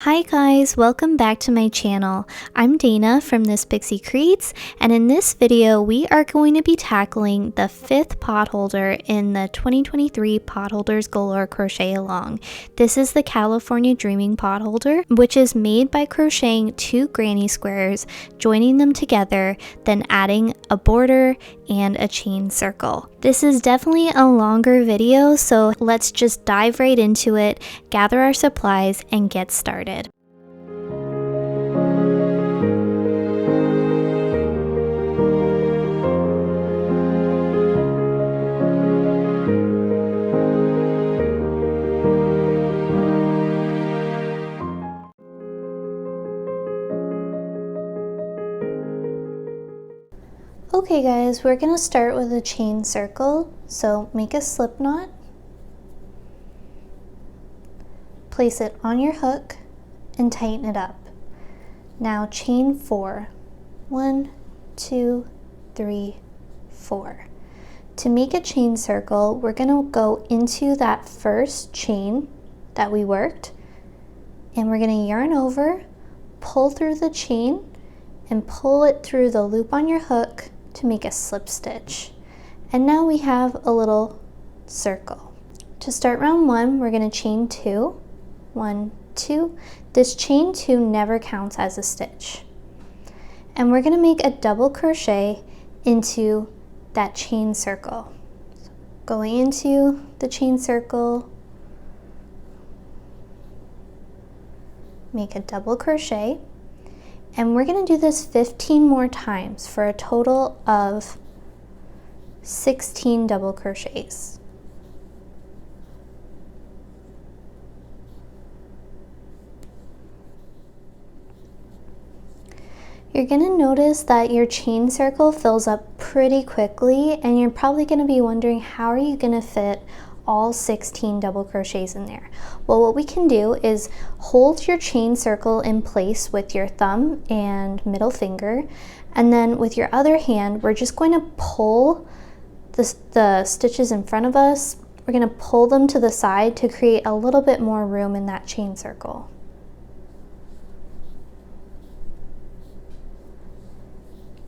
Hi guys, welcome back to my channel. I'm Dayna from This Pixie Creates, and in this video we are going to be tackling the 5th potholder in the 2023 Potholders Galore Crochet Along. This is the California Dreaming Potholder, which is made by crocheting 2 granny squares, joining them together, then adding a border and a chain circle. This is definitely a longer video, so let's just dive right into it, gather our supplies, and get started. Okay guys, we're going to start with a chain circle, so make a slip knot, place it on your hook, and tighten it up. Now chain 4. 1, 2, 3, 4. To make a chain circle, we're going to go into that first chain that we worked, and we're going to yarn over, pull through the chain, and pull it through the loop on your hook to make a slip stitch. And now we have a little circle. To start round 1, we're going to chain 2. 1, 2. This chain 2 never counts as a stitch. And we're going to make a double crochet into that chain circle. So going into the chain circle, make a double crochet. And we're going to do this 15 more times for a total of 16 double crochets. You're going to notice that your chain circle fills up pretty quickly, and you're probably going to be wondering, how are you going to fit all 16 double crochets in there? Well, what we can do is hold your chain circle in place with your thumb and middle finger, and then with your other hand we're just going to pull the stitches in front of us. We're going to pull them to the side to create a little bit more room in that chain circle.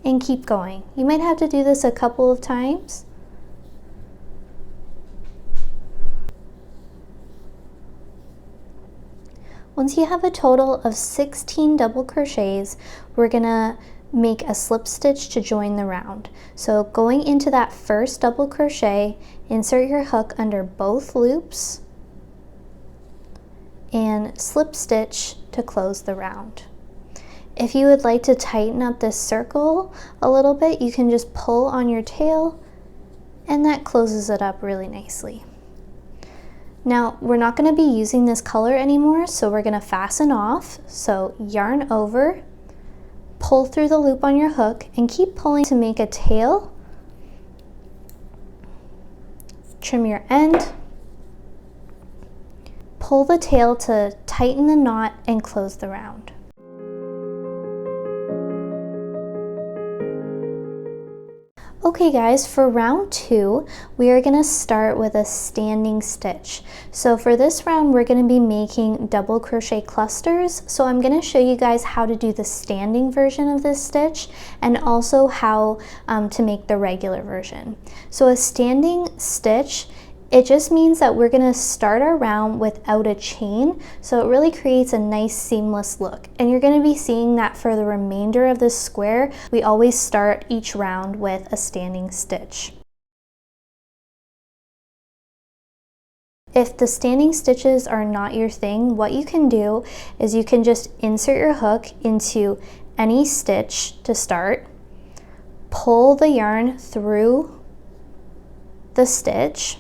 And keep going. You might have to do this a couple of times. Once you have a total of 16 double crochets, we're gonna make a slip stitch to join the round. So going into that first double crochet, insert your hook under both loops and slip stitch to close the round. If you would like to tighten up this circle a little bit, you can just pull on your tail and that closes it up really nicely. Now, we're not going to be using this color anymore, so we're going to fasten off. So yarn over, pull through the loop on your hook, and keep pulling to make a tail. Trim your end, pull the tail to tighten the knot and close the round. Okay guys, for round 2, we are going to start with a standing stitch. So for this round, we're going to be making double crochet clusters. So I'm going to show you guys how to do the standing version of this stitch and also how to make the regular version. So a standing stitch, it just means that we're going to start our round without a chain, so it really creates a nice seamless look. And you're going to be seeing that for the remainder of this square. We always start each round with a standing stitch. If the standing stitches are not your thing, what you can do is you can just insert your hook into any stitch to start, pull the yarn through the stitch.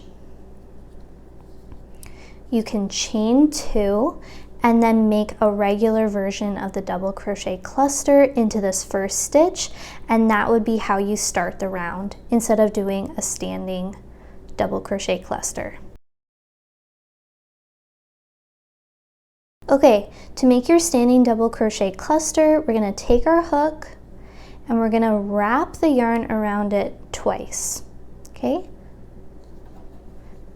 You can chain 2 and then make a regular version of the double crochet cluster into this first stitch, and that would be how you start the round instead of doing a standing double crochet cluster. Okay, to make your standing double crochet cluster, we're going to take our hook and we're going to wrap the yarn around it twice. Okay?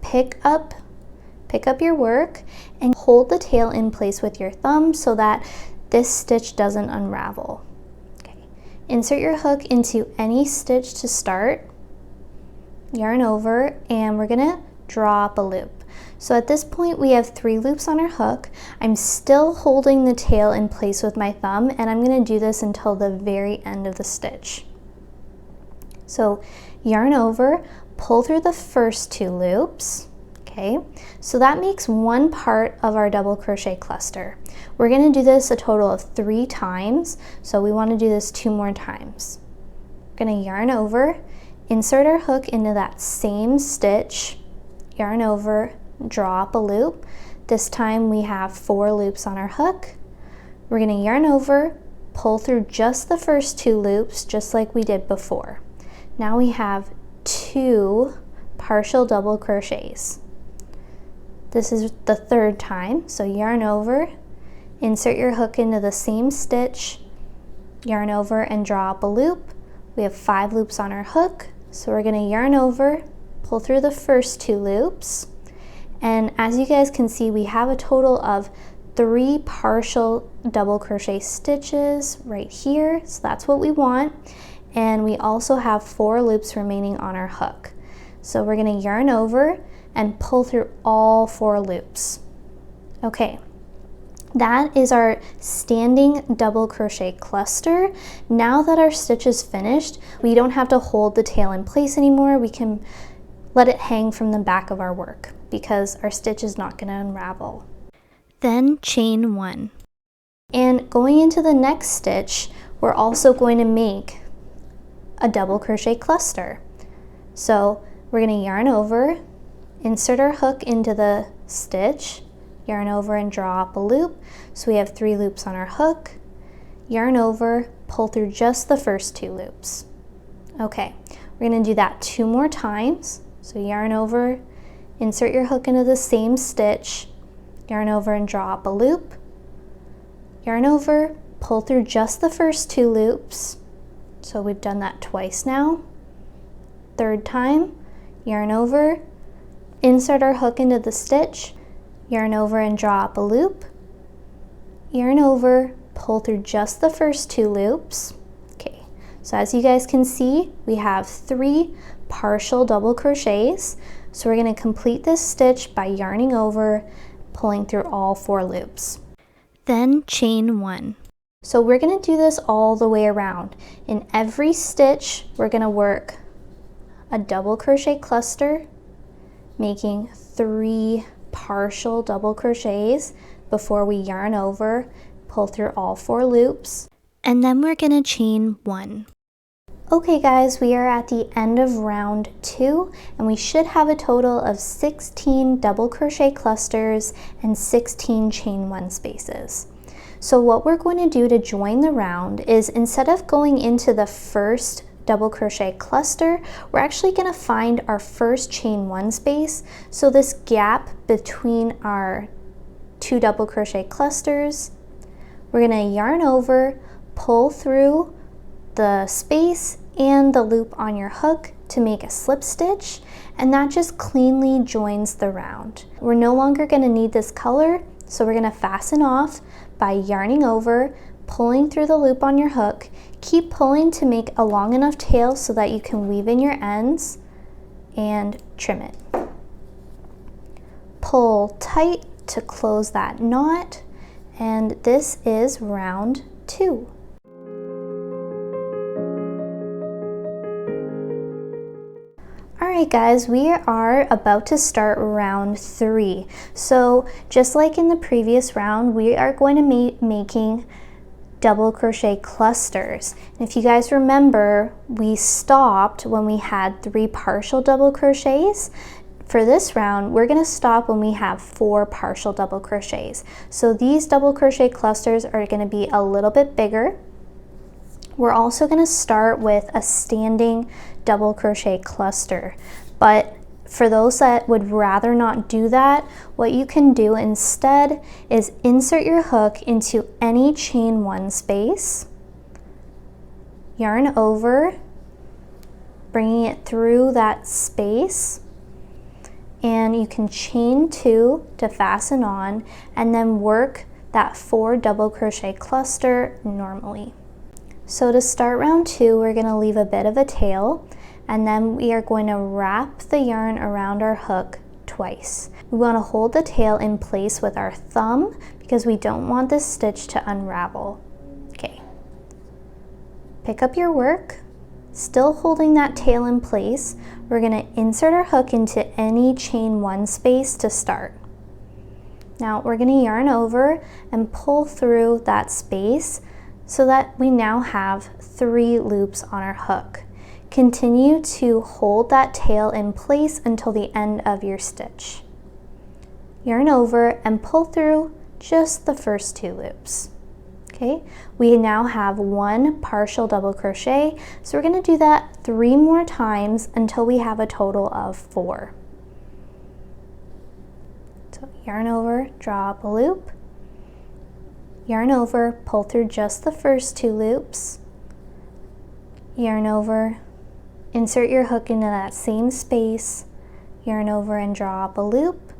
Pick up your work and hold the tail in place with your thumb so that this stitch doesn't unravel. Okay. Insert your hook into any stitch to start, yarn over, and we're gonna draw up a loop. So at this point we have 3 loops on our hook. I'm still holding the tail in place with my thumb, and I'm gonna do this until the very end of the stitch. So yarn over, pull through the first 2 loops. Okay, so that makes one part of our double crochet cluster. We're going to do this a total of 3 times, so we want to do this 2 more times. We're going to yarn over, insert our hook into that same stitch, yarn over, draw up a loop. This time we have 4 loops on our hook. We're going to yarn over, pull through just the first 2 loops, just like we did before. Now we have 2 partial double crochets. This is the 3rd time, so yarn over, insert your hook into the same stitch, yarn over and draw up a loop. We have 5 loops on our hook, so we're going to yarn over, pull through the first 2 loops, and as you guys can see, we have a total of 3 partial double crochet stitches right here, so that's what we want, and we also have 4 loops remaining on our hook. So we're going to yarn over and pull through all 4 loops. Okay, that is our standing double crochet cluster. Now that our stitch is finished, we don't have to hold the tail in place anymore. We can let it hang from the back of our work because our stitch is not going to unravel. Then chain 1. And going into the next stitch, we're also going to make a double crochet cluster. So we're going to yarn over, insert our hook into the stitch, yarn over and draw up a loop. So we have 3 loops on our hook, yarn over, pull through just the first 2 loops. Okay, we're going to do that 2 more times. So yarn over, insert your hook into the same stitch, yarn over and draw up a loop, yarn over, pull through just the first 2 loops. So we've done that twice now. 3rd time, yarn over, insert our hook into the stitch, yarn over and draw up a loop, yarn over, pull through just the first 2 loops. Okay, so as you guys can see, we have 3 partial double crochets. So we're going to complete this stitch by yarning over, pulling through all 4 loops. Then chain 1. So we're going to do this all the way around. In every stitch, we're going to work a double crochet cluster, making 3 partial double crochets before we yarn over, pull through all 4 loops, and then we're going to chain 1. Okay guys, we are at the end of round 2, and we should have a total of 16 double crochet clusters and 16 chain 1 spaces. So what we're going to do to join the round is, instead of going into the first double crochet cluster, we're actually going to find our first chain 1 space. So this gap between our 2 double crochet clusters, we're going to yarn over, pull through the space and the loop on your hook to make a slip stitch, and that just cleanly joins the round. We're no longer going to need this color, so we're going to fasten off by yarning over, pulling through the loop on your hook. Keep pulling to make a long enough tail so that you can weave in your ends and trim it. Pull tight to close that knot, and this is round 2. Alright guys, we are about to start round 3. So just like in the previous round, we are going to be making double crochet clusters. And if you guys remember, we stopped when we had 3 partial double crochets. For this round, we're going to stop when we have 4 partial double crochets. So these double crochet clusters are going to be a little bit bigger. We're also going to start with a standing double crochet cluster, but for those that would rather not do that, what you can do instead is insert your hook into any chain 1 space, yarn over, bringing it through that space, and you can chain 2 to fasten on and then work that 4 double crochet cluster normally. So to start round 2, we're going to leave a bit of a tail, and then we are going to wrap the yarn around our hook twice. We want to hold the tail in place with our thumb because we don't want this stitch to unravel. Okay. Pick up your work, still holding that tail in place. We're going to insert our hook into any chain 1 space to start. Now we're going to yarn over and pull through that space so that we now have 3 loops on our hook. Continue to hold that tail in place until the end of your stitch. Yarn over and pull through just the first 2 loops. Okay, we now have 1 partial double crochet, so we're going to do that 3 more times until we have a total of 4. So yarn over, draw up a loop, yarn over, pull through just the first 2 loops, yarn over, insert your hook into that same space, yarn over and draw up a loop,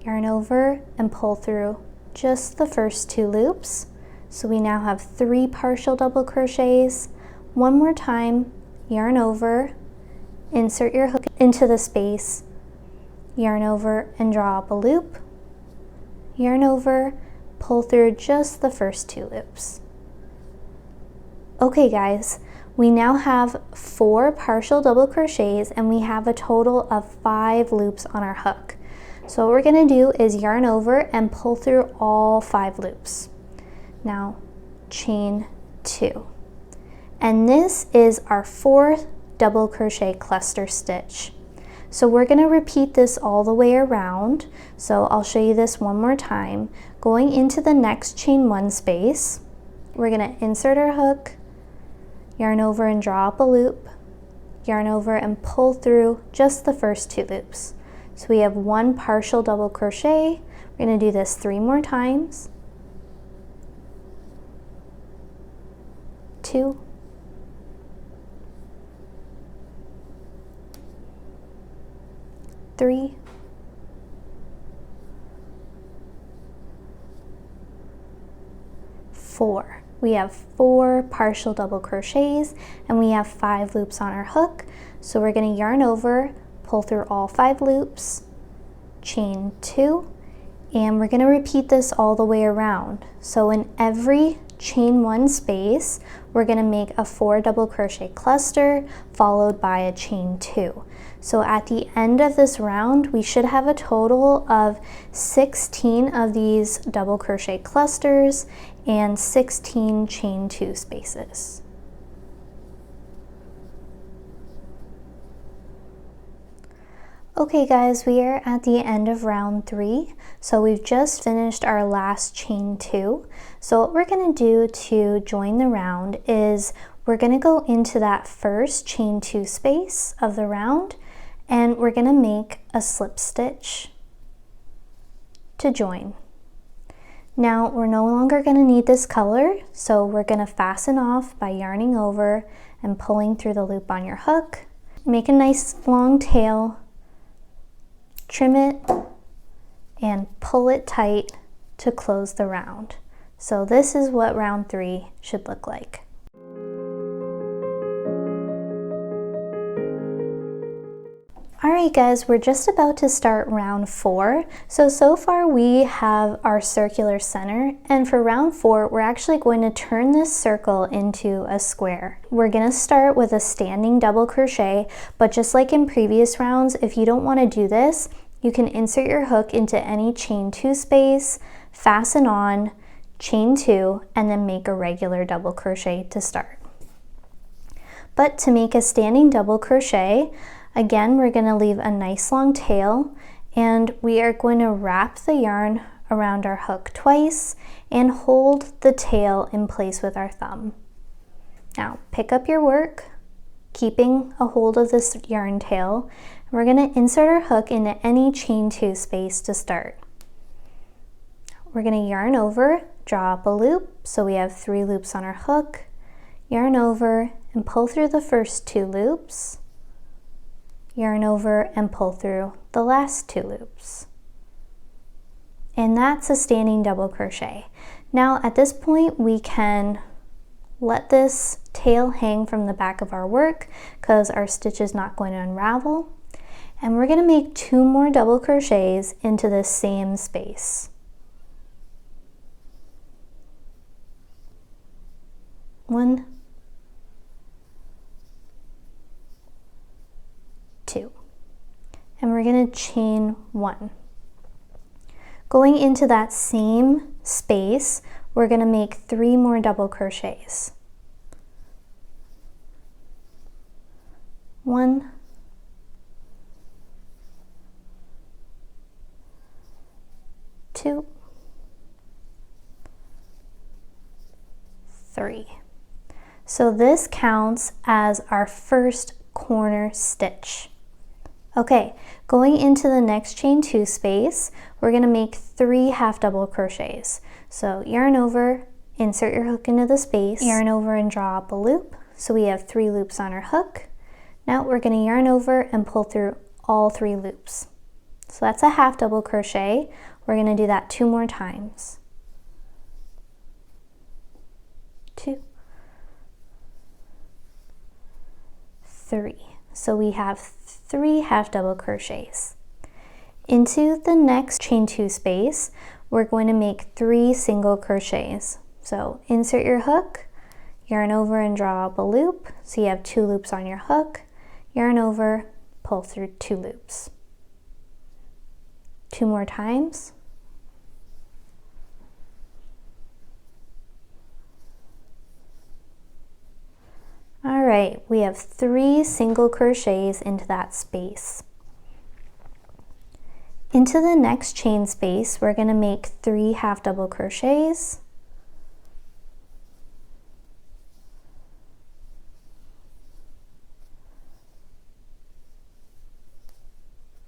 yarn over and pull through just the first 2 loops. So we now have 3 partial double crochets. 1 more time, yarn over, insert your hook into the space, yarn over and draw up a loop, yarn over, pull through just the first 2 loops. Okay guys, we now have 4 partial double crochets and we have a total of 5 loops on our hook. So what we're going to do is yarn over and pull through all 5 loops. Now chain 2. And this is our 4th double crochet cluster stitch. So we're going to repeat this all the way around. So I'll show you this one more time. Going into the next chain 1 space, we're going to insert our hook, yarn over and draw up a loop, yarn over and pull through just the first 2 loops. So we have 1 partial double crochet. We're going to do this 3 more times. 2, 3, 4. We have 4 partial double crochets and we have 5 loops on our hook. So we're going to yarn over, pull through all 5 loops, chain 2, and we're going to repeat this all the way around. So in every chain 1 space, we're going to make a 4 double crochet cluster followed by a chain 2. So at the end of this round, we should have a total of 16 of these double crochet clusters and 16 chain 2 spaces. Okay guys, we are at the end of round 3. So we've just finished our last chain 2. So what we're going to do to join the round is we're going to go into that first chain 2 space of the round and we're going to make a slip stitch to join. Now we're no longer going to need this color, so we're going to fasten off by yarning over and pulling through the loop on your hook. Make a nice long tail, trim it, and pull it tight to close the round. So this is what round 3 should look like. Alright guys, we're just about to start round 4. So far we have our circular center, and for round 4 we're actually going to turn this circle into a square. We're going to start with a standing double crochet, but just like in previous rounds, if you don't want to do this, you can insert your hook into any chain 2 space, fasten on, chain 2, and then make a regular double crochet to start. But to make a standing double crochet, again, we're going to leave a nice long tail and we are going to wrap the yarn around our hook twice and hold the tail in place with our thumb. Now pick up your work, keeping a hold of this yarn tail. We're going to insert our hook into any chain 2 space to start. We're going to yarn over, draw up a loop, so we have 3 loops on our hook, yarn over and pull through the first 2 loops, yarn over and pull through the last 2 loops. And that's a standing double crochet. Now at this point we can let this tail hang from the back of our work because our stitch is not going to unravel. And we're going to make 2 more double crochets into the same space. 1, 2, and we're going to chain 1. Going into that same space, we're going to make 3 more double crochets. 1, 2, 3. So this counts as our first corner stitch. Okay, going into the next chain 2 space, we're going to make 3 half double crochets. So yarn over, insert your hook into the space, yarn over and draw up a loop. So we have 3 loops on our hook. Now we're going to yarn over and pull through all 3 loops. So that's a half double crochet. We're going to do that 2 more times. 2, 3. So we have 3 half double crochets. Into the next chain 2 space, we're going to make 3 single crochets. So insert your hook, yarn over and draw up a loop. So you have 2 loops on your hook, yarn over, pull through 2 loops. 2 more times. All right, we have 3 single crochets into that space. Into the next chain space, we're going to make 3 half double crochets.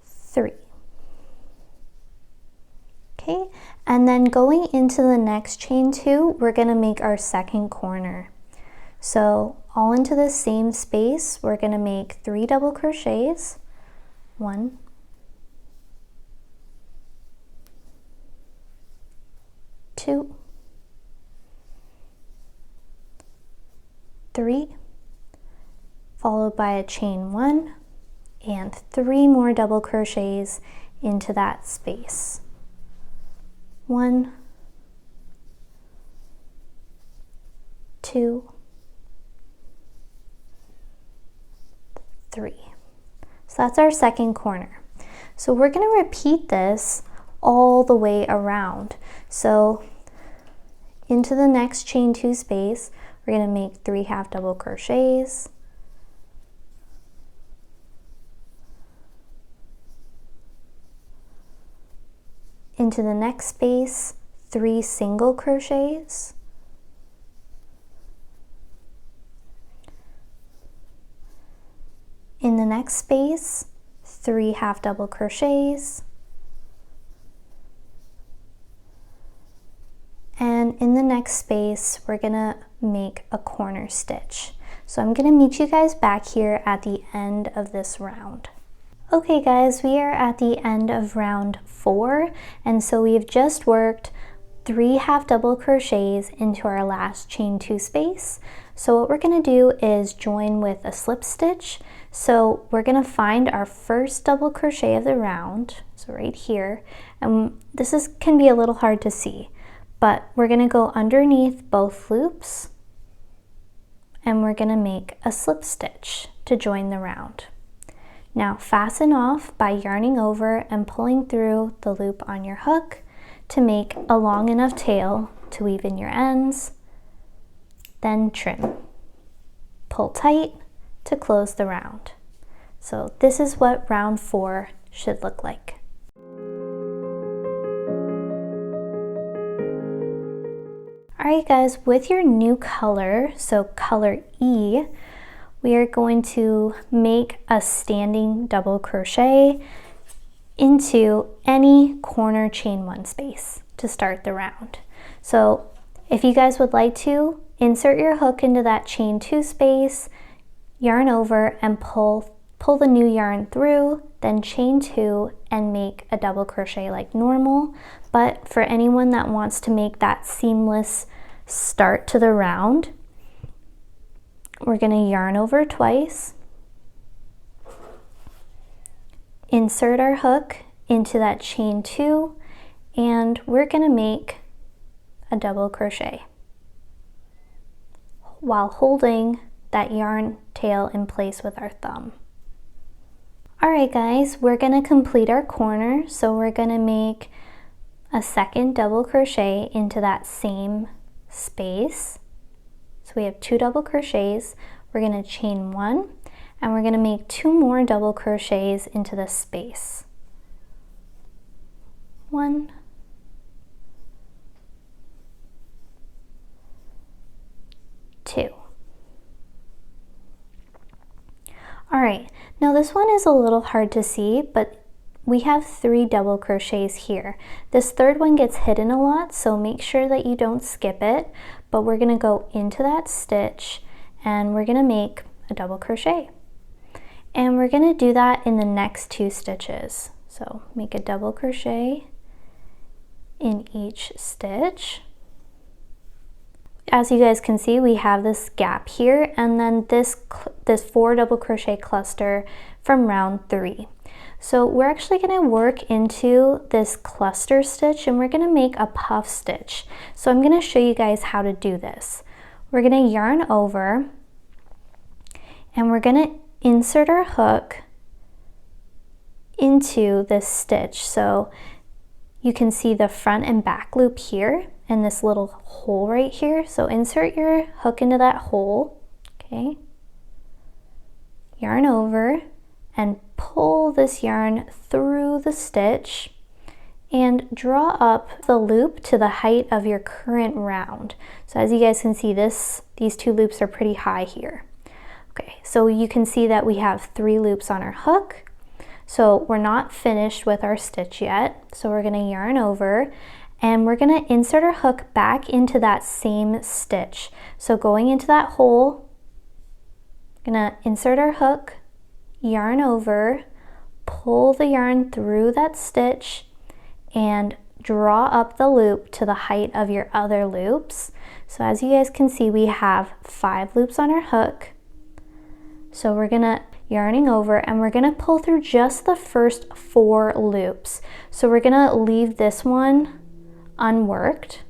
3. Okay, and then going into the next chain 2, we're going to make our second corner. So all into the same space, we're going to make 3 double crochets. 1, 2, 3, followed by a chain 1 and 3 more double crochets into that space. 1, 2, 3. So that's our second corner. So we're going to repeat this all the way around. So into the next chain 2 space, we're going to make 3 half double crochets. Into the next space, 3 single crochets. In the next space, 3 half double crochets. And in the next space, we're gonna make a corner stitch. So I'm gonna meet you guys back here at the end of this round. Okay guys, we are at the end of round 4, and so we've just worked 3 half double crochets into our last chain 2 space. So what we're going to do is join with a slip stitch. So we're going to find our first double crochet of the round, so right here, and this can be a little hard to see, but we're going to go underneath both loops and we're going to make a slip stitch to join the round. Now fasten off by yarning over and pulling through the loop on your hook to make a long enough tail to weave in your ends, then trim. Pull tight to close the round. So this is what round 4 should look like. Alright guys, with your new color, so color E, we are going to make a standing double crochet into any corner chain 1 space to start the round. So if you guys would like to, insert your hook into that chain 2 space, yarn over and pull pull the new yarn through, then chain 2 and make a double crochet like normal. But for anyone that wants to make that seamless start to the round, we're going to yarn over twice, insert our hook into that chain 2, and we're going to make a double crochet while holding that yarn tail in place with our thumb. Alright guys, we're going to complete our corner, so we're going to make a second double crochet into that same space. So we have 2 double crochets, we're going to chain 1, and we're going to make 2 more double crochets into the space. 1, 2. Alright, now this one is a little hard to see, but we have 3 double crochets here. This third one gets hidden a lot, so make sure that you don't skip it, but we're going to go into that stitch and we're going to make a double crochet. And we're going to do that in the next 2 stitches. So make a double crochet in each stitch. As you guys can see, we have this gap here, and then this 4 double crochet cluster from round 3. So we're actually going to work into this cluster stitch and we're going to make a puff stitch. So I'm going to show you guys how to do this. We're going to yarn over and we're going to insert our hook into this stitch. So you can see the front and back loop here and this little hole right here. So insert your hook into that hole, okay? Yarn over and pull this yarn through the stitch and draw up the loop to the height of your current round. So as you guys can see, these 2 loops are pretty high here. Okay, so you can see that we have 3 loops on our hook. So we're not finished with our stitch yet. So we're going to yarn over and we're going to insert our hook back into that same stitch. So going into that hole, going to insert our hook, yarn over, pull the yarn through that stitch, and draw up the loop to the height of your other loops. So as you guys can see, we have 5 loops on our hook. So we're gonna yarning over and we're gonna pull through just the first 4 loops. So we're gonna leave this one unworked.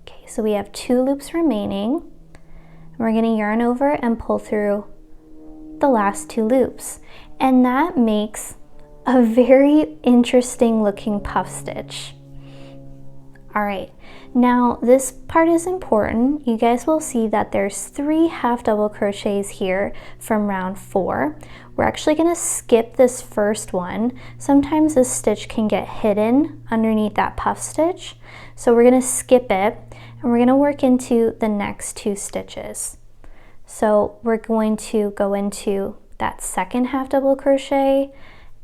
Okay, so we have 2 loops remaining. We're gonna yarn over and pull through the last 2 loops, and that makes a very interesting looking puff stitch. All right, now this part is important. You guys will see that there's 3 half double crochets here from round 4. We're actually going to skip this first one. Sometimes this stitch can get hidden underneath that puff stitch, so we're going to skip it and we're going to work into the next 2 stitches. So we're going to go into that second half double crochet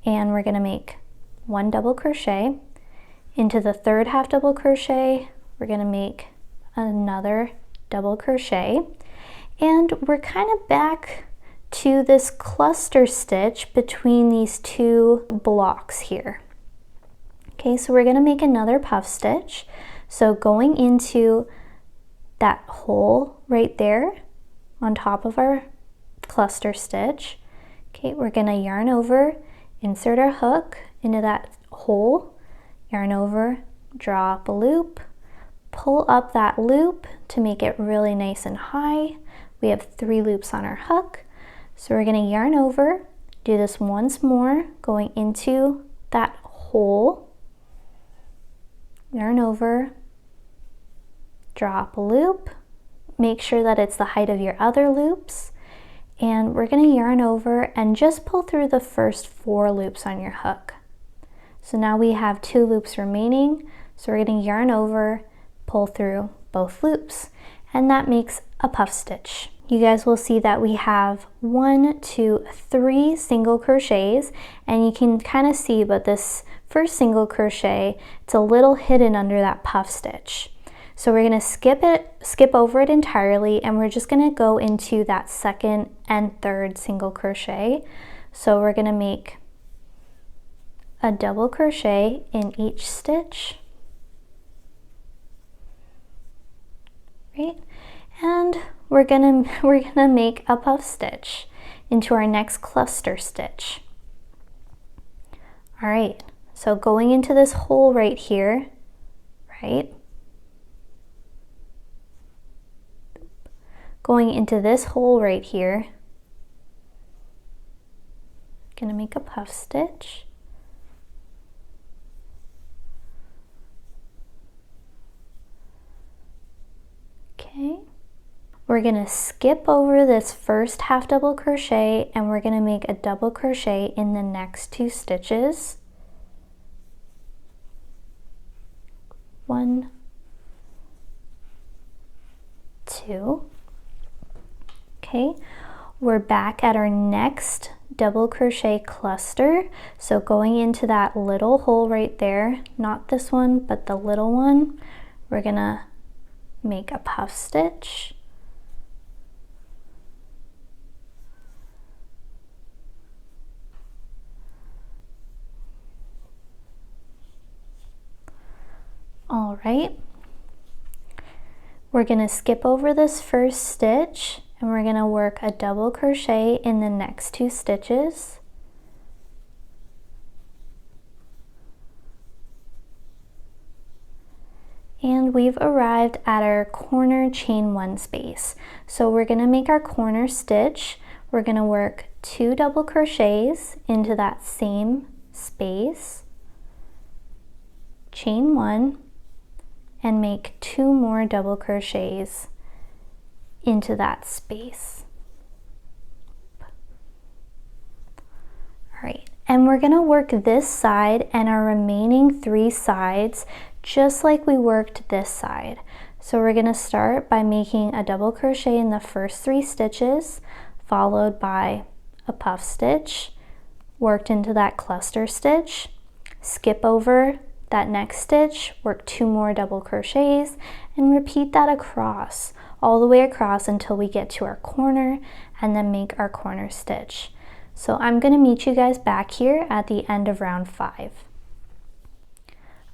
and we're going to make 1 double crochet. Into the third half double crochet, we're going to make another double crochet. And we're kind of back to this cluster stitch between these 2 blocks here. Okay, so we're going to make another puff stitch. So going into that hole right there on top of our cluster stitch, okay, we're going to yarn over, insert our hook into that hole, yarn over, draw up a loop, pull up that loop to make it really nice and high. We have 3 loops on our hook, so we're going to yarn over, do this once more, going into that hole, yarn over, draw up a loop, make sure that it's the height of your other loops, and we're going to yarn over and just pull through the first 4 loops on your hook. So now we have 2 loops remaining, so we're going to yarn over, pull through both loops, and that makes a puff stitch. You guys will see that we have 1, 2, 3 single crochets, and you can kind of see, but this first single crochet, it's a little hidden under that puff stitch. So we're going to skip over it entirely, and we're just going to go into that second and third single crochet. So we're going to make a double crochet in each stitch, right? And we're gonna make a puff stitch into our next cluster stitch. All right, so going into this hole right here, right? Going into this hole right here, gonna make a puff stitch. Okay. We're gonna skip over this first half double crochet, and we're gonna make a double crochet in the next 2 stitches. 1, 2. Okay, we're back at our next double crochet cluster. So going into that little hole right there, not this one, but the little one, we're gonna make a puff stitch. All right, we're going to skip over this first stitch, and we're going to work a double crochet in the next 2 stitches. And we've arrived at our corner chain 1 space. So we're going to make our corner stitch. We're going to work 2 double crochets into that same space, chain 1, and make 2 more double crochets into that space. All right, and we're going to work this side and our remaining 3 sides just like we worked this side. So we're going to start by making a double crochet in the first 3 stitches, followed by a puff stitch worked into that cluster stitch, skip over that next stitch, work 2 more double crochets, and repeat that across, all the way across until we get to our corner, and then make our corner stitch. So I'm going to meet you guys back here at the end of round 5.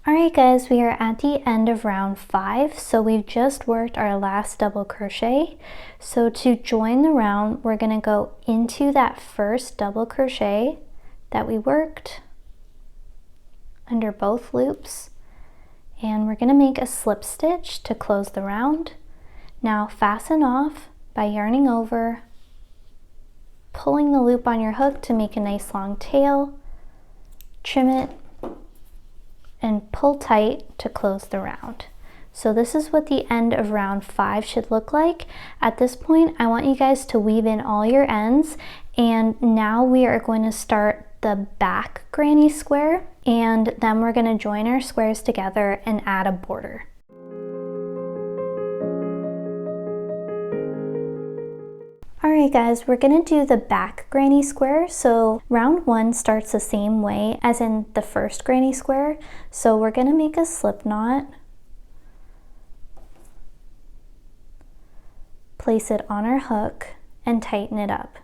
Alright guys, we are at the end of round 5, so we've just worked our last double crochet. So to join the round, we're going to go into that first double crochet that we worked under both loops, and we're going to make a slip stitch to close the round. Now fasten off by yarning over, pulling the loop on your hook to make a nice long tail, trim it, and pull tight to close the round. So this is what the end of round 5 should look like. At this point, I want you guys to weave in all your ends, and now we are going to start the back granny square, and then we're going to join our squares together and add a border. Alright guys, we're going to do the back granny square. So round 1 starts the same way as in the first granny square. So we're going to make a slip knot, place it on our hook, and tighten it up.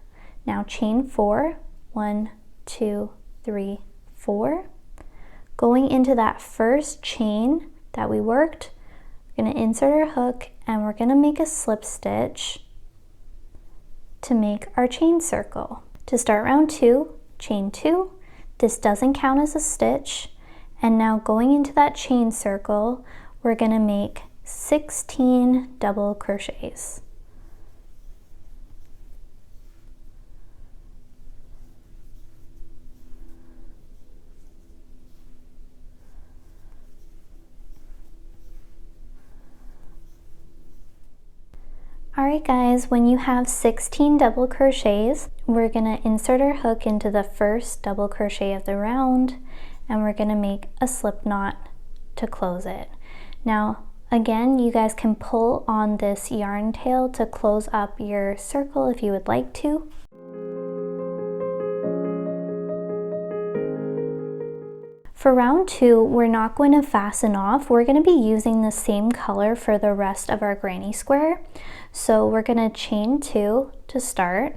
Now chain 4, 1, 2, 3, 4. Going into that first chain that we worked, we're going to insert our hook, and we're going to make a slip stitch to make our chain circle. To start round 2, chain 2. This doesn't count as a stitch. And now going into that chain circle, we're going to make 16 double crochets. Alright guys, when you have 16 double crochets, we're going to insert our hook into the first double crochet of the round, and we're going to make a slip knot to close it. Now again, you guys can pull on this yarn tail to close up your circle if you would like to. For round 2, we're not going to fasten off. We're going to be using the same color for the rest of our granny square. So we're going to chain 2 to start,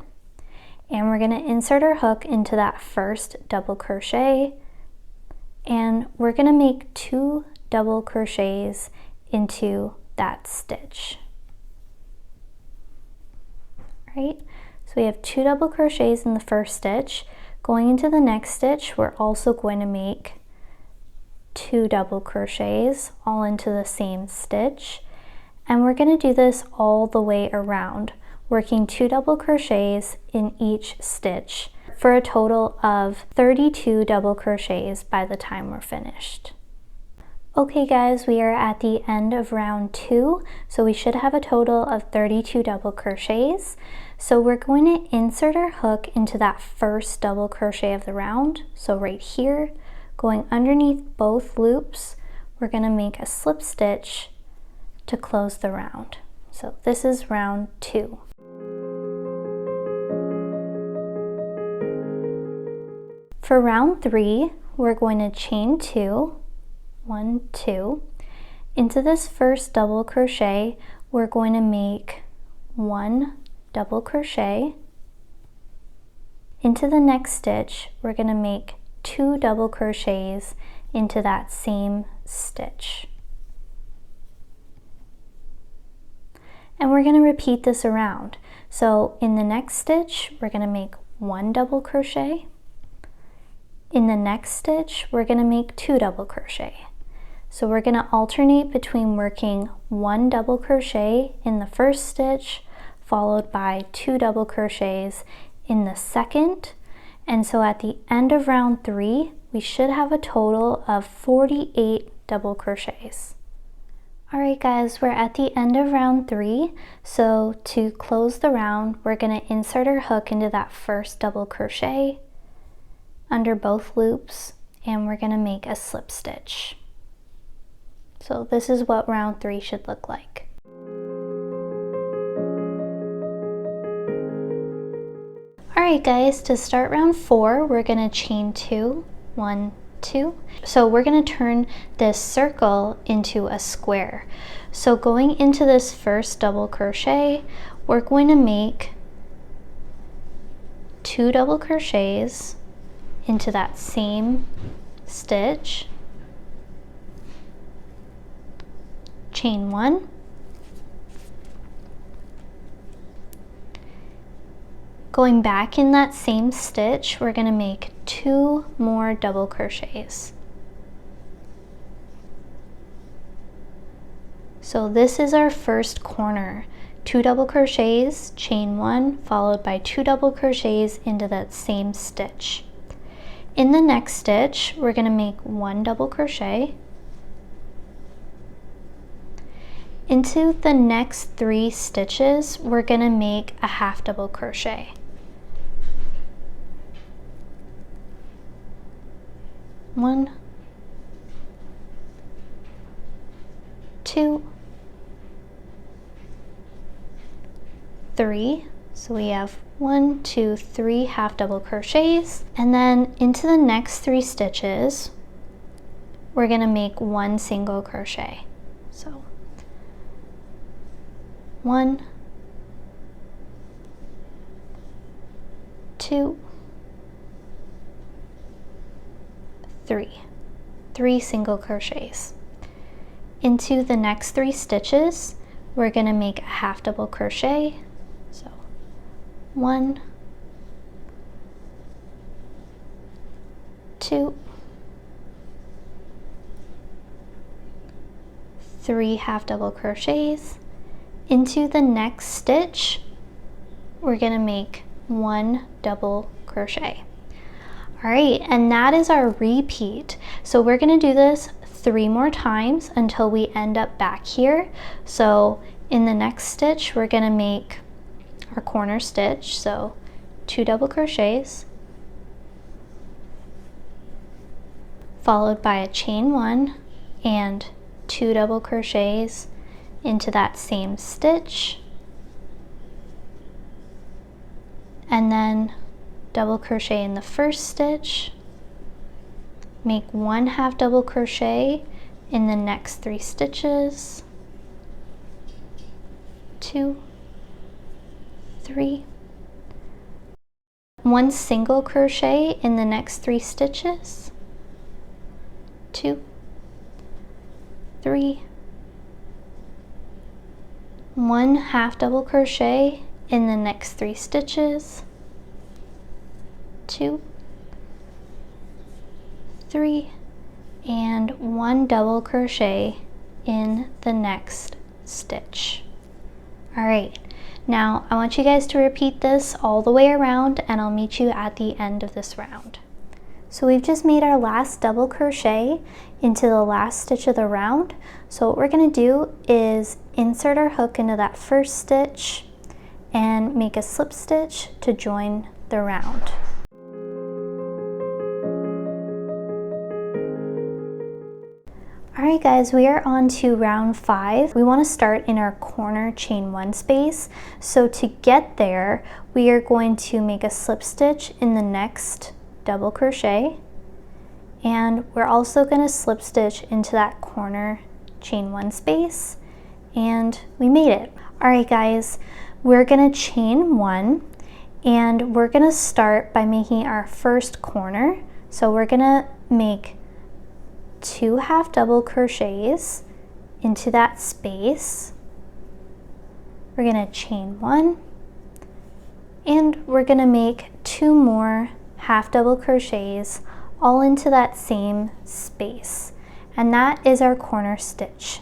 and we're going to insert our hook into that first double crochet, and we're going to make 2 double crochets into that stitch. All right, so we have 2 double crochets in the first stitch. Going into the next stitch, we're also going to make 2 double crochets all into the same stitch, and we're going to do this all the way around, working 2 double crochets in each stitch for a total of 32 double crochets by the time we're finished. Okay guys, we are at the end of round 2, so we should have a total of 32 double crochets. So we're going to insert our hook into that first double crochet of the round. So right here, going underneath both loops, we're going to make a slip stitch to close the round. So this is round 2. For round 3, we're going to chain 2, 1, 2. Into this first double crochet, we're going to make 1 double crochet. Into the next stitch, we're going to make 2 double crochets into that same stitch. And we're going to repeat this around. So in the next stitch, we're going to make 1 double crochet. In the next stitch, we're going to make 2 double crochet. So we're going to alternate between working 1 double crochet in the first stitch, followed by 2 double crochets in the second. And so at the end of round 3, we should have a total of 48 double crochets. Alright guys, we're at the end of round 3. So to close the round, we're going to insert our hook into that first double crochet under both loops, and we're going to make a slip stitch. So this is what round 3 should look like. Alright guys, to start round 4, we're going to chain 2, 1, 2. So we're going to turn this circle into a square. So going into this first double crochet, we're going to make 2 double crochets into that same stitch, chain 1, going back in that same stitch, we're going to make 2 more double crochets. So this is our first corner. 2 double crochets, chain 1, followed by 2 double crochets into that same stitch. In the next stitch, we're going to make 1 double crochet. Into the next 3 stitches, we're going to make a half double crochet. 1, 2, 3. So we have 1, 2, 3 half double crochets, and then into the next 3 stitches, we're going to make 1 single crochet. So 1, 2, 3 single crochets. Into the next 3 stitches, we're going to make a half double crochet. So 1, 2, 3 half double crochets. Into the next stitch, we're going to make 1 double crochet. Alright, and that is our repeat. So we're going to do this 3 more times until we end up back here. So in the next stitch, we're going to make our corner stitch, so 2 double crochets, followed by a chain 1 and 2 double crochets into that same stitch, and then double crochet in the first stitch, make 1 half double crochet in the next 3 stitches, 2, 3, 1 single crochet in the next 3 stitches, 2, 3, 1 half double crochet in the next 3 stitches, 2, 3, and 1 double crochet in the next stitch. All right, now I want you guys to repeat this all the way around, and I'll meet you at the end of this round. So we've just made our last double crochet into the last stitch of the round. So what we're going to do is insert our hook into that first stitch and make a slip stitch to join the round. Alright guys, we are on to round 5. We want to start in our corner chain 1 space. So to get there, we are going to make a slip stitch in the next double crochet, and we're also going to slip stitch into that corner chain 1 space, and we made it. Alright guys, we're going to chain 1, and we're going to start by making our first corner. So we're going to make 2 half double crochets into that space. We're going to chain 1, and we're going to make 2 more half double crochets all into that same space, and that is our corner stitch.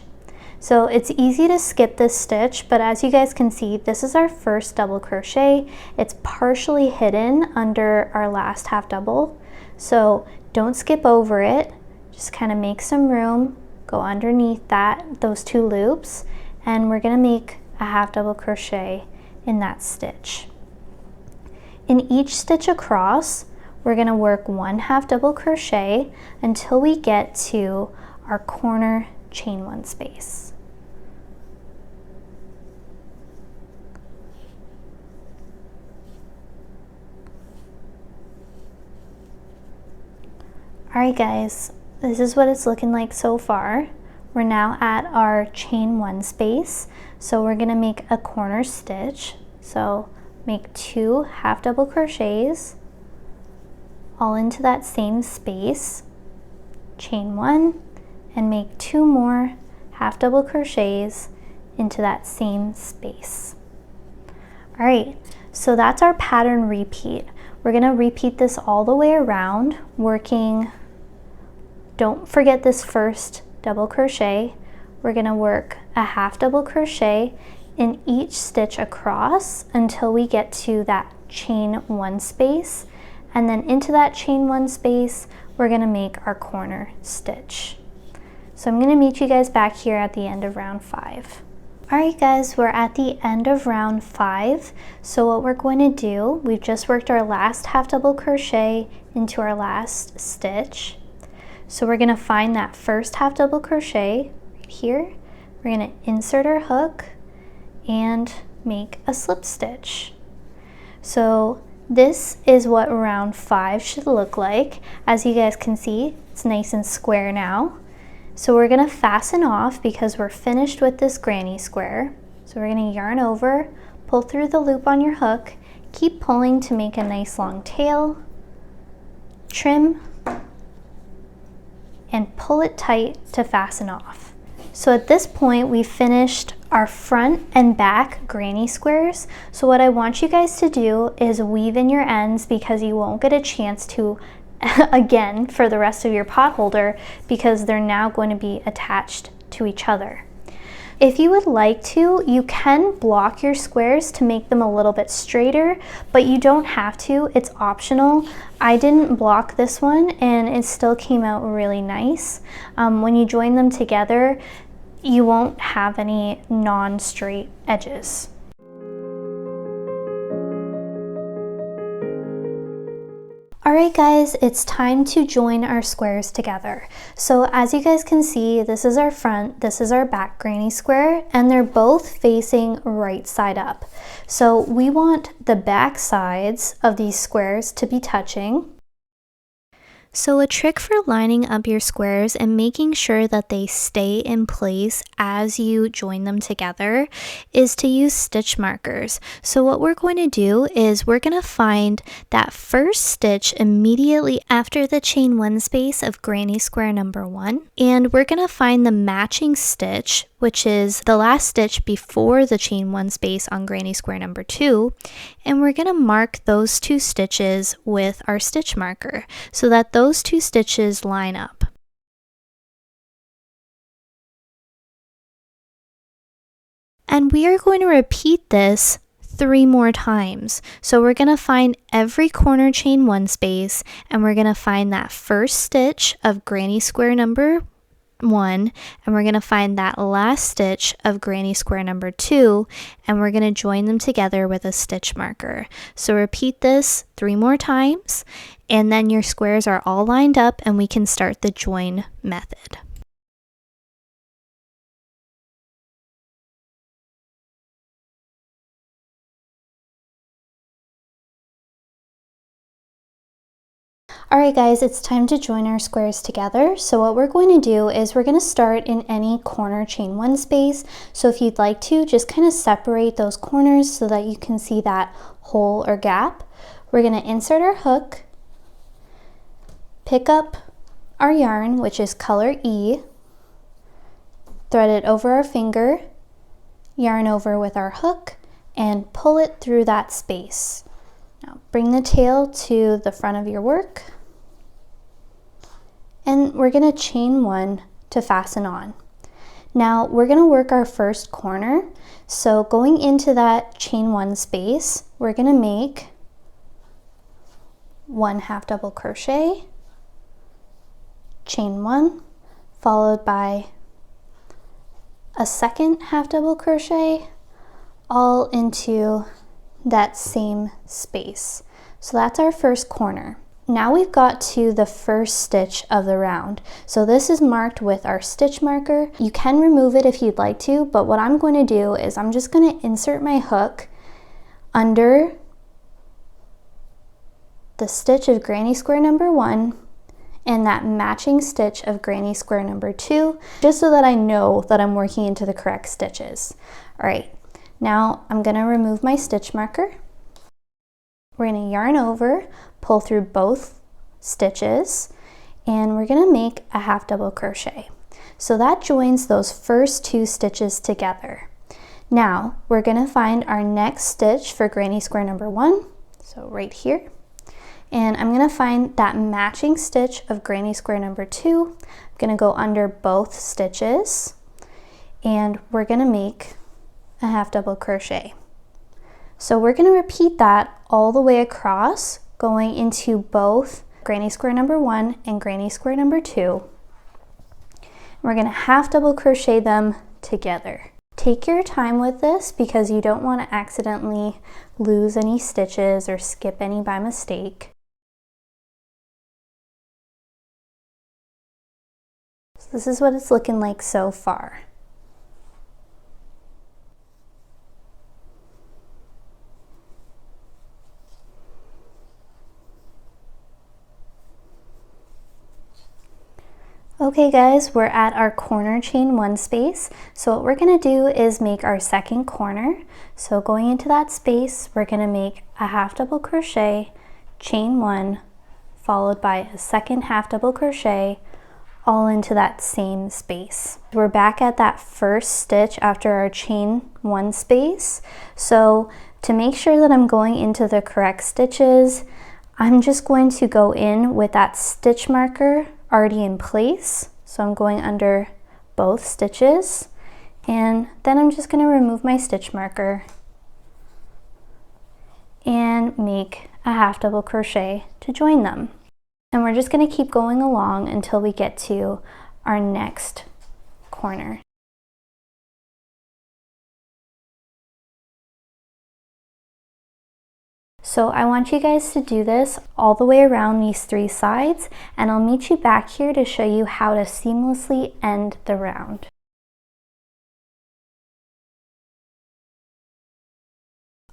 So it's easy to skip this stitch, but as you guys can see, this is our first double crochet. It's partially hidden under our last half double, so don't skip over it. Just kind of make some room, go underneath those 2 loops, and we're going to make a half double crochet in that stitch. In each stitch across, we're going to work 1 half double crochet until we get to our corner chain 1 space. Alright guys, this is what it's looking like so far. We're now at our chain 1 space, so we're going to make a corner stitch. So make 2 half double crochets all into that same space, chain 1, and make 2 more half double crochets into that same space. All right, so that's our pattern repeat. We're going to repeat this all the way around, working, don't forget this first double crochet. We're going to work a half double crochet in each stitch across until we get to that chain 1 space, and then into that chain 1 space we're going to make our corner stitch. So I'm going to meet you guys back here at the end of round 5. Alright guys, we're at the end of round 5. So what we're going to do, we've just worked our last half double crochet into our last stitch. So we're going to find that first half double crochet right here. We're going to insert our hook and make a slip stitch. So this is what round 5 should look like. As you guys can see, it's nice and square now. So we're going to fasten off because we're finished with this granny square. So we're going to yarn over, pull through the loop on your hook, keep pulling to make a nice long tail, trim, and pull it tight to fasten off. So at this point we've finished our front and back granny squares. So what I want you guys to do is weave in your ends, because you won't get a chance to again for the rest of your pot holder, because they're now going to be attached to each other. If you would like to, you can block your squares to make them a little bit straighter, but you don't have to, it's optional. I didn't block this one and it still came out really nice. When you join them together, you won't have any non-straight edges. Alright guys, it's time to join our squares together. So as you guys can see, this is our front, this is our back granny square, and they're both facing right side up. So we want the back sides of these squares to be touching. So a trick for lining up your squares and making sure that they stay in place as you join them together is to use stitch markers. So what we're going to do is we're going to find that first stitch immediately after the chain 1 space of granny square number 1, and we're going to find the matching stitch, which is the last stitch before the chain 1 space on granny square number 2, and we're going to mark those 2 stitches with our stitch marker so that those 2 stitches line up. And we are going to repeat this 3 more times. So we're going to find every corner chain 1 space, and we're going to find that first stitch of granny square number 1, and we're going to find that last stitch of granny square number 2, and we're going to join them together with a stitch marker. So repeat this 3 more times, and then your squares are all lined up and we can start the join method. Alright guys, it's time to join our squares together. So what we're going to do is we're going to start in any corner chain 1 space. So if you'd like to, just kind of separate those corners so that you can see that hole or gap. We're going to insert our hook, pick up our yarn, which is color E, thread it over our finger, yarn over with our hook, and pull it through that space. Now bring the tail to the front of your work, and we're going to chain 1 to fasten on. Now we're going to work our first corner. So going into that chain 1 space, we're going to make 1 half double crochet, chain 1, followed by a second half double crochet, all into that same space. So that's our first corner. Now we've got to the first stitch of the round. So this is marked with our stitch marker. You can remove it if you'd like to, but what I'm going to do is I'm just going to insert my hook under the stitch of granny square number 1 and that matching stitch of granny square number 2, just so that I know that I'm working into the correct stitches. All right, now I'm going to remove my stitch marker. We're going to yarn over, pull through both stitches, and we're going to make a half double crochet. So that joins those first 2 stitches together. Now we're going to find our next stitch for granny square number 1, so right here, and I'm going to find that matching stitch of granny square number 2. I'm going to go under both stitches, and we're going to make a half double crochet. So we're going to repeat that all the way across, going into both granny square number 1 and granny square number 2. We're going to half double crochet them together. Take your time with this because you don't want to accidentally lose any stitches or skip any by mistake. So this is what it's looking like so far. Okay guys, we're at our corner chain 1 space. So what we're going to do is make our second corner. So going into that space, we're going to make a half double crochet, chain 1, followed by a second half double crochet, all into that same space. We're back at that first stitch after our chain 1 space. So to make sure that I'm going into the correct stitches, I'm just going to go in with that stitch marker already in place. So I'm going under both stitches, and then I'm just going to remove my stitch marker and make a half double crochet to join them. And we're just going to keep going along until we get to our next corner. So I want you guys to do this all the way around these 3 sides, and I'll meet you back here to show you how to seamlessly end the round.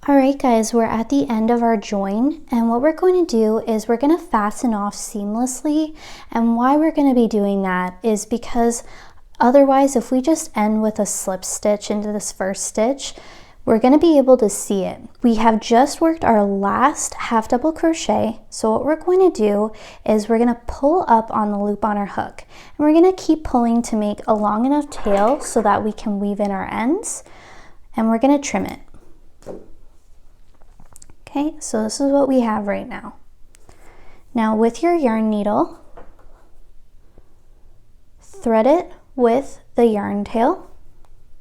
Alright guys, we're at the end of our join, and what we're going to do is we're going to fasten off seamlessly. And why we're going to be doing that is because otherwise, if we just end with a slip stitch into this first stitch, we're going to be able to see it. We have just worked our last half double crochet, so what we're going to do is we're going to pull up on the loop on our hook, and we're going to keep pulling to make a long enough tail so that we can weave in our ends, and we're going to trim it. Okay, so this is what we have right now. Now with your yarn needle, thread it with the yarn tail.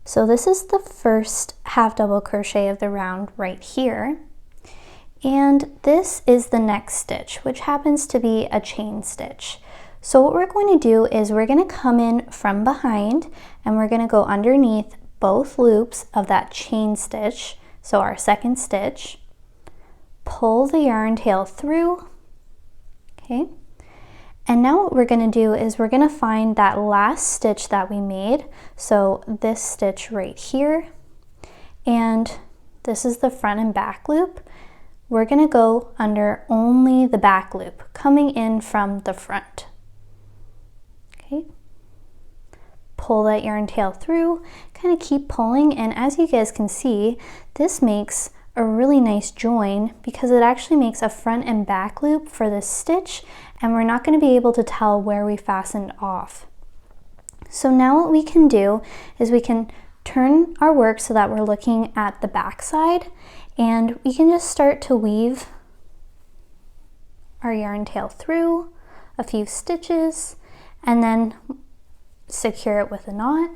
So this is the first half double crochet of the round right here. And this is the next stitch, which happens to be a chain stitch. So what we're going to do is we're going to come in from behind and we're going to go underneath both loops of that chain stitch. So our second stitch. Pull the yarn tail through, okay? And now what we're going to do is we're going to find that last stitch that we made. So this stitch right here, and this is the front and back loop. We're going to go under only the back loop, coming in from the front, okay? Pull that yarn tail through, kind of keep pulling, and as you guys can see, this makes a really nice join because it actually makes a front and back loop for this stitch, and we're not going to be able to tell where we fastened off. So now what we can do is we can turn our work so that we're looking at the back side, and we can just start to weave our yarn tail through a few stitches and then secure it with a knot.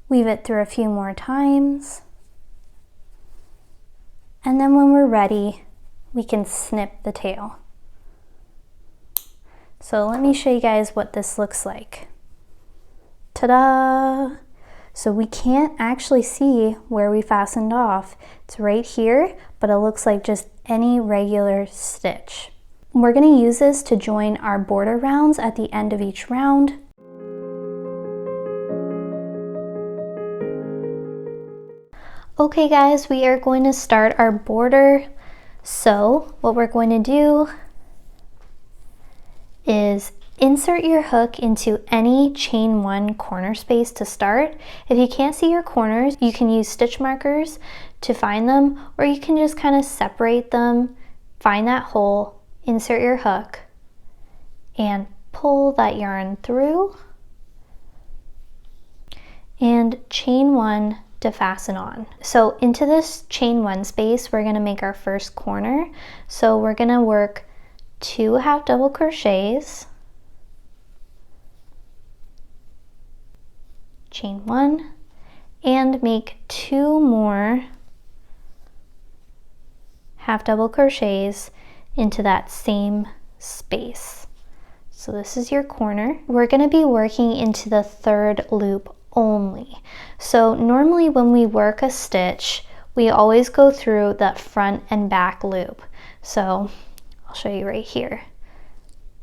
Weave it through a few more times, and then when we're ready, we can snip the tail. So let me show you guys what this looks like. Ta-da! So we can't actually see where we fastened off. It's right here, but it looks like just any regular stitch. We're going to use this to join our border rounds at the end of each round. Okay guys, we are going to start our border. So what we're going to do is insert your hook into any chain one corner space to start. If you can't see your corners, you can use stitch markers to find them, or you can just kind of separate them, find that hole, insert your hook, and pull that yarn through, and chain one to fasten on. So into this chain one space, we're going to make our first corner. So we're going to work 2 half double crochets, chain one, and make 2 more half double crochets into that same space. So this is your corner. We're going to be working into the 3rd loop only. So normally when we work a stitch, we always go through that front and back loop. So I'll show you right here.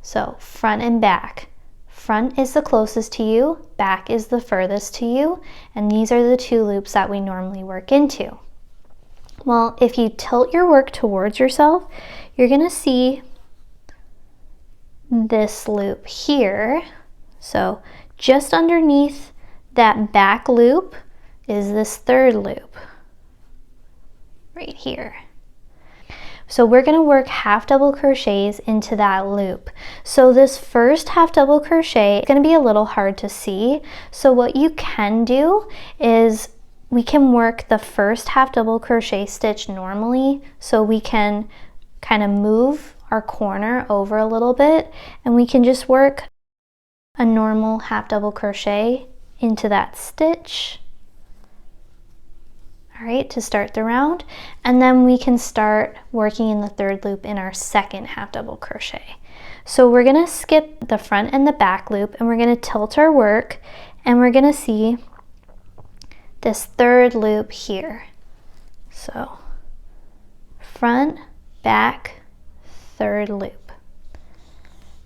So front and back. Front is the closest to you, back is the furthest to you, and these are the 2 loops that we normally work into. Well, if you tilt your work towards yourself, you're going to see this loop here. So just underneath that back loop is this 3rd loop right here. So we're going to work half double crochets into that loop. So this first half double crochet is going to be a little hard to see. So what you can do is we can work the first half double crochet stitch normally, so we can kind of move our corner over a little bit, and we can just work a normal half double crochet into that stitch, all right, to start the round, and then we can start working in the 3rd loop in our second half double crochet. So we're going to skip the front and the back loop, and we're going to tilt our work, and we're going to see this 3rd loop here. So front, back, 3rd loop.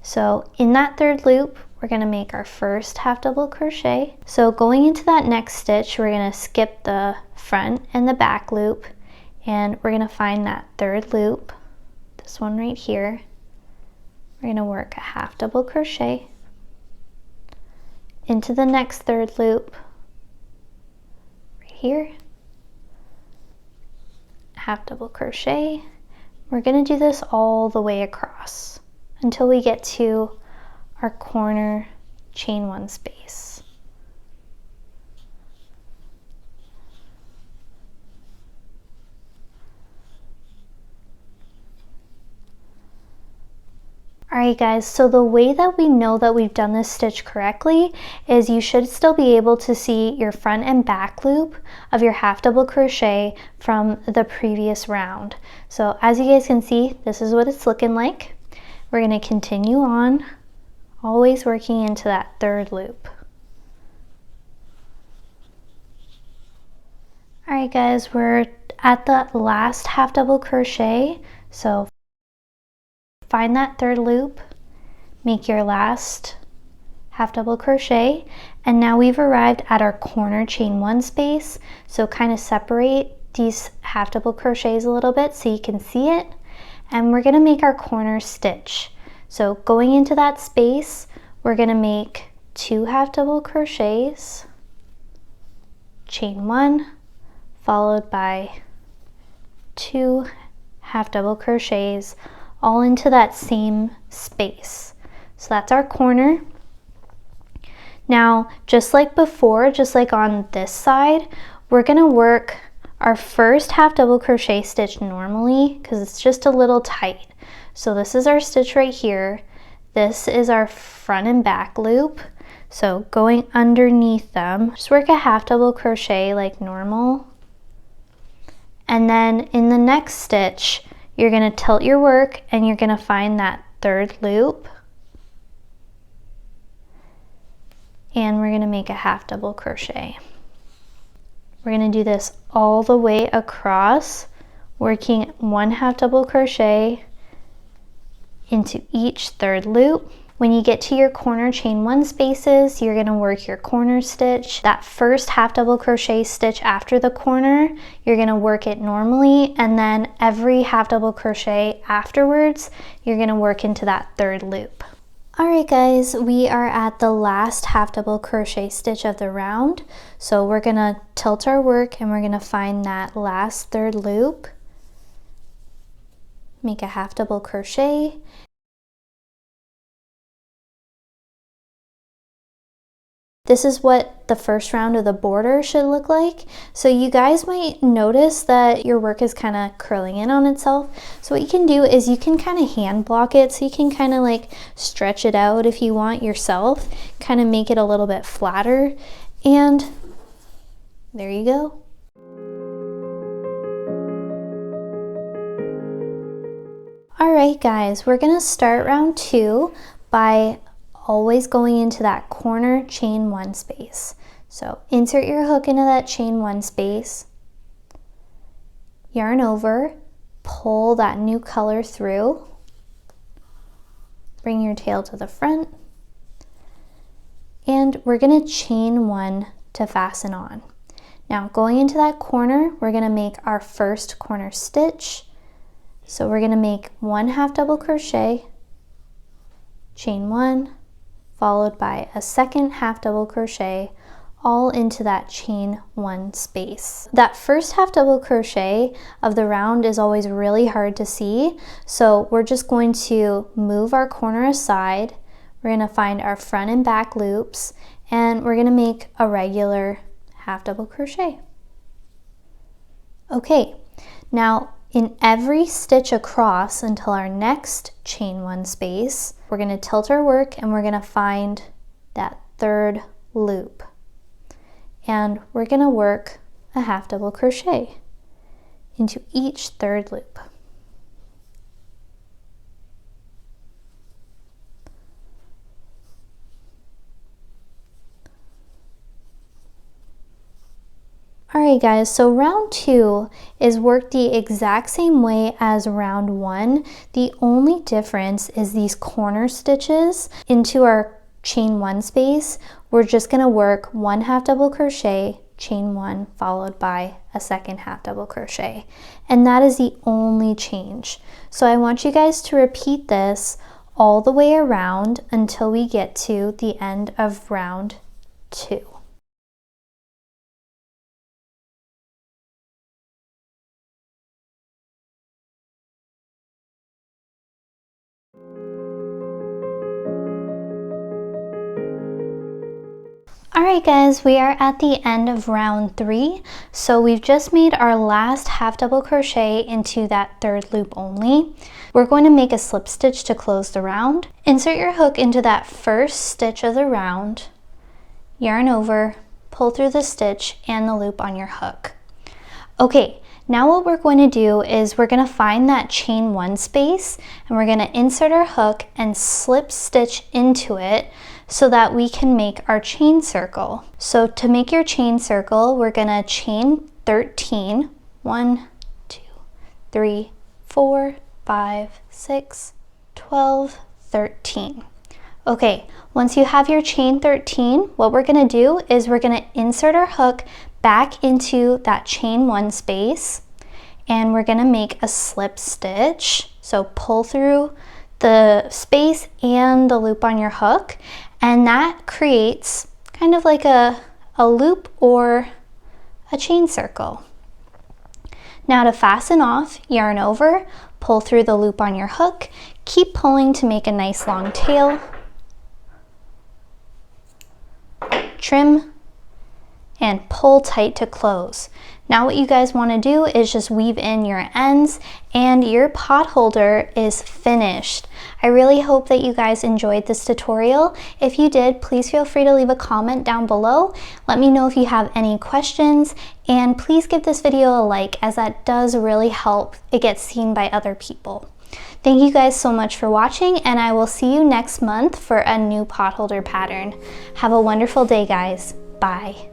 So in that 3rd loop, we're going to make our first half double crochet. So going into that next stitch, we're going to skip the front and the back loop, and we're going to find that third loop, this one right here. We're going to work a half double crochet into the next third loop right here, half double crochet. We're going to do this all the way across until we get to our corner chain one space. Alright guys, so the way that we know that we've done this stitch correctly is you should still be able to see your front and back loop of your half double crochet from the previous round. So as you guys can see, this is what it's looking like. We're going to continue on, always working into that third loop. Alright guys, we're at the last half double crochet, so find that third loop, make your last half double crochet, and now we've arrived at our corner chain one space. So kind of separate these half double crochets a little bit so you can see it, and we're going to make our corner stitch. So going into that space, we're going to make 2 half double crochets, chain one, followed by 2 half double crochets, all into that same space. So that's our corner. Now, just like before, just like on this side, we're going to work our first half double crochet stitch normally because it's just a little tight. So this is our stitch right here. This is our front and back loop. So going underneath them, just work a half double crochet like normal. And then in the next stitch, you're going to tilt your work and you're going to find that third loop. And we're going to make a half double crochet. We're going to do this all the way across, working 1 half double crochet into each third loop. When you get to your corner chain one spaces, you're going to work your corner stitch. That first half double crochet stitch after the corner, you're going to work it normally, and then every half double crochet afterwards, you're going to work into that third loop. Alright guys, we are at the last half double crochet stitch of the round. So we're going to tilt our work and we're going to find that last third loop. Make a half double crochet. This is what the first round of the border should look like. So you guys might notice that your work is kind of curling in on itself. So what you can do is you can kind of hand block it. So you can kind of like stretch it out if you want yourself, kind of make it a little bit flatter. And there you go. All right guys, we're gonna start round 2 by always going into that corner chain one space. So insert your hook into that chain one space, yarn over, pull that new color through, bring your tail to the front, and we're going to chain one to fasten on. Now going into that corner, we're going to make our first corner stitch. So we're going to make 1 half double crochet, chain one, followed by a second half double crochet, all into that chain one space. That first half double crochet of the round is always really hard to see, so we're just going to move our corner aside. We're going to find our front and back loops, and we're going to make a regular half double crochet. Okay, now in every stitch across until our next chain one space, we're going to tilt our work and we're going to find that third loop. And we're going to work a half double crochet into each third loop. Alright guys, so round 2 is worked the exact same way as round 1. The only difference is these corner stitches into our chain 1 space, we're just going to work 1 half double crochet, chain 1 followed by a second half double crochet, and that is the only change. So I want you guys to repeat this all the way around until we get to the end of round 2. Alright guys, we are at the end of round 3. So we've just made our last half double crochet into that third loop only. We're going to make a slip stitch to close the round. Insert your hook into that first stitch of the round, yarn over, pull through the stitch and the loop on your hook. Okay, now what we're going to do is we're going to find that chain 1 space and we're going to insert our hook and slip stitch into it so that we can make our chain circle. So to make your chain circle, we're going to chain 13. 1, 2, 3, 4, 5, 6, 12, 13. Okay, once you have your chain 13, what we're going to do is we're going to insert our hook back into that chain 1 space and we're going to make a slip stitch. So pull through the space and the loop on your hook, and that creates kind of like a loop or a chain circle. Now to fasten off, yarn over, pull through the loop on your hook, keep pulling to make a nice long tail, trim, and pull tight to close. Now what you guys want to do is just weave in your ends and your pot holder is finished. I really hope that you guys enjoyed this tutorial. If you did, please feel free to leave a comment down below. Let me know if you have any questions, and please give this video a like, as that does really help it get seen by other people. Thank you guys so much for watching, and I will see you next month for a new pot holder pattern. Have a wonderful day, guys. Bye.